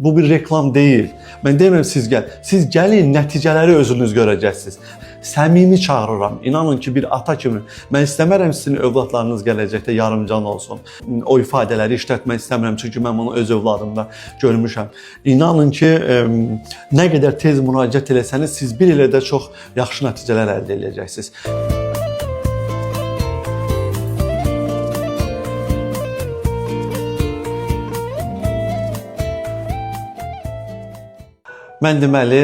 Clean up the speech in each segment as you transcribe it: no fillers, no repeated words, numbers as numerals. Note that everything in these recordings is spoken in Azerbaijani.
bu bir reklam deyil. Mən demirəm siz gəlin, nəticələri özünüz görəcəksiniz. Səmimi çağırıram. İnanın ki, bir ata kimi mən istəmərəm sizin övladlarınız gələcəkdə yarımcan olsun. O ifadələri işlətmək istəmirəm, çünki mən bunu öz övladımda görmüşəm. İnanın ki, nə qədər tez müraciət eləsəniz, siz bir ildə çox yaxşı nəticələr əldə edəcəksiniz. Mən deməli,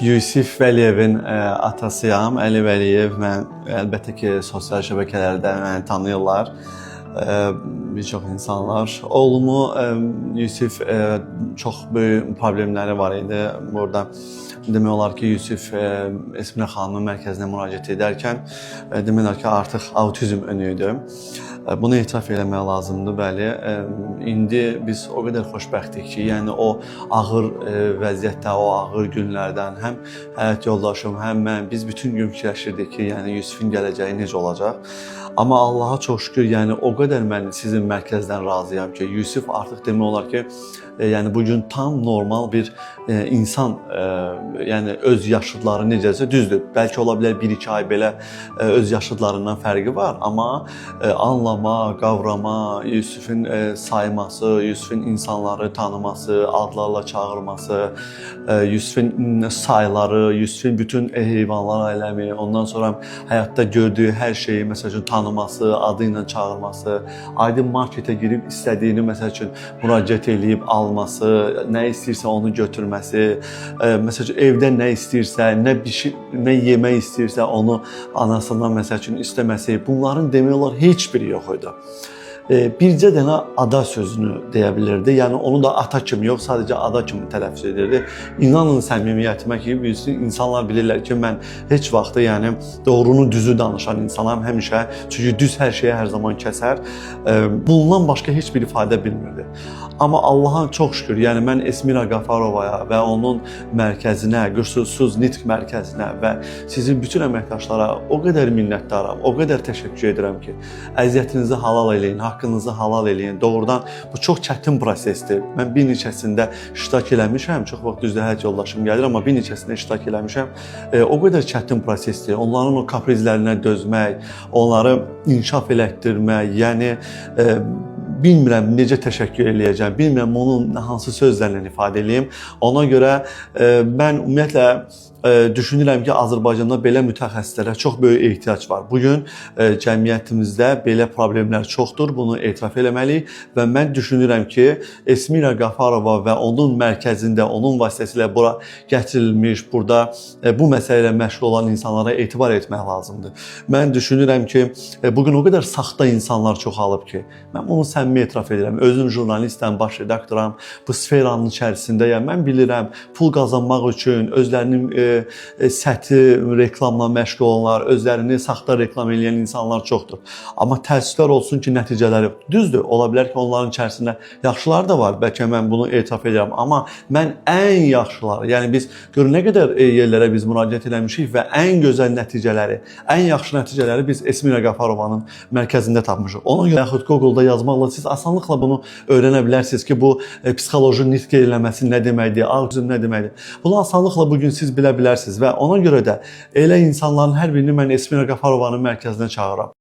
Yusif Vəliyevin atasıyam. Əli Vəliyev, mən əlbəttə ki, sosial şəbəkələrdə məni tanıyırlar. Bir çox insanlar. Oğlumu Yusif çox böyük problemləri var idi. Burada demək olar ki, Yusif Esmira xanımın mərkəzinə müraciət edərkən demək olar ki, artıq autizm önü idi. Bunu etiraf eləmək lazımdır, bəli. İndi biz o qədər xoşbəxtik ki, yəni o ağır vəziyyətdə, o ağır günlərdən həm həyat yoldaşım, həm mən, biz bütün gün fikirləşirdik ki, yəni Yusifin gələcəyi necə olacaq. Amma Allaha çox şükür, yəni o qədər mən sizin mərkəzdən razıyam ki, Yusif artıq demək olar ki, yəni bugün tam normal bir insan, yəni öz yaşıdları necəsə düzdür. Bəlkə ola bilər 1-2 ay belə öz yaşıdlarından fərqi var, amma anlama, qavrama, Yusifin sayması, Yusifin insanları tanıması, adlarla çağırması, Yusifin sayları, Yusifin bütün heyvanlar aləmi, ondan sonra həyatda gördüyü hər şeyi məsəl üçün tanıması, adı ilə çağırması, aydın marketə girib istədiyini məsəl üçün müraciət edib alması, nə istəyirsə onu götürməsi, məsəl üçün evdə nə istəyirsə, nə yemək istəyirsə onu anasından məsəl üçün istəməsi, bunların demək olar heç biri yox idi. Bircə dənə ada sözünü deyə bilirdi. Yəni onu da ata kimi yox, sadəcə ada kimi tələffüz edirdi. İnanın səmimiyyətimə ki, insanlar bilirlər ki, mən heç vaxt yəni doğrunu, düzü danışan insanam həmişə. Çünki düz hər şeyə hər zaman kəsər. Bundan başqa heç bir ifadə bilmirdi. Amma Allaha çox şükür, yəni mən Esmira Qafarovaya və onun mərkəzinə, Qüsursuz Nitq mərkəzinə və sizin bütün əməkdaşlara o qədər minnətdaram, o qədər təşəkkür edirəm ki, əziyyətinizi halal eləyin, haqqınızı halal eləyin. Doğrudan bu çox çətin prosesdir. Mən bir neçəsində iştirak eləmişəm, çox vaxt düzdür həyat yoldaşım gəlir, amma bir neçəsində iştirak eləmişəm. O qədər çətin prosesdir. Onların o kaprizlərinə dözmək, onları inkişaf elətdirmək, yəni bilmirəm necə təşəkkür eləyəcəm, bilmirəm onun hansı sözlərlə ifadə eləyim. Ona görə mən ümumiyyətlə düşünürəm ki, Azərbaycanda belə mütəxəssislərə çox böyük ehtiyac var. Bugün cəmiyyətimizdə belə problemlər çoxdur, bunu etiraf eləməliyik və mən düşünürəm ki, Esmira Qafarova və onun mərkəzində, onun vasitəsilə bura gətirilmiş, burada bu məsələ ilə məşğul olan insanlara etibar etmək lazımdır. Mən düşünürəm ki, bugün o qədər saxta insanlar çoxalıb ki, mən bunu səmimi etiraf edirəm. Özüm jurnalistəm, baş redaktoram, bu sferanın içərisindəyəm. Mən bilirəm, pul qazanmaq üçün özlərinin səthi reklamla məşğul olanlar, özlərini saxta reklam edən insanlar çoxdur. Amma təəssüflər olsun ki, nəticələri düzdür. Ola bilər ki, onların içərisində yaxşılar da var. Bəlkə mən bunu etiraf edirəm. Amma mən ən yaxşıları, yəni biz görün nə qədər yerlərə biz müraciət eləmişik və ən gözəl nəticələri, ən yaxşı nəticələri biz Esmira Qafarovanın mərkəzində tapmışıq. Ona görə yaxud Google-da yazmaqla siz asanlıqla bunu öyrənə bilərsiniz ki, bu psixoloji nitq eləməsi nə deməkdir, autizm nə deməkdir. Bunu asanlıqla bugün siz bilə bilərsiniz və ona görə də elə insanların hər birini mən Esmira Qafarovanın mərkəzinə çağırıram.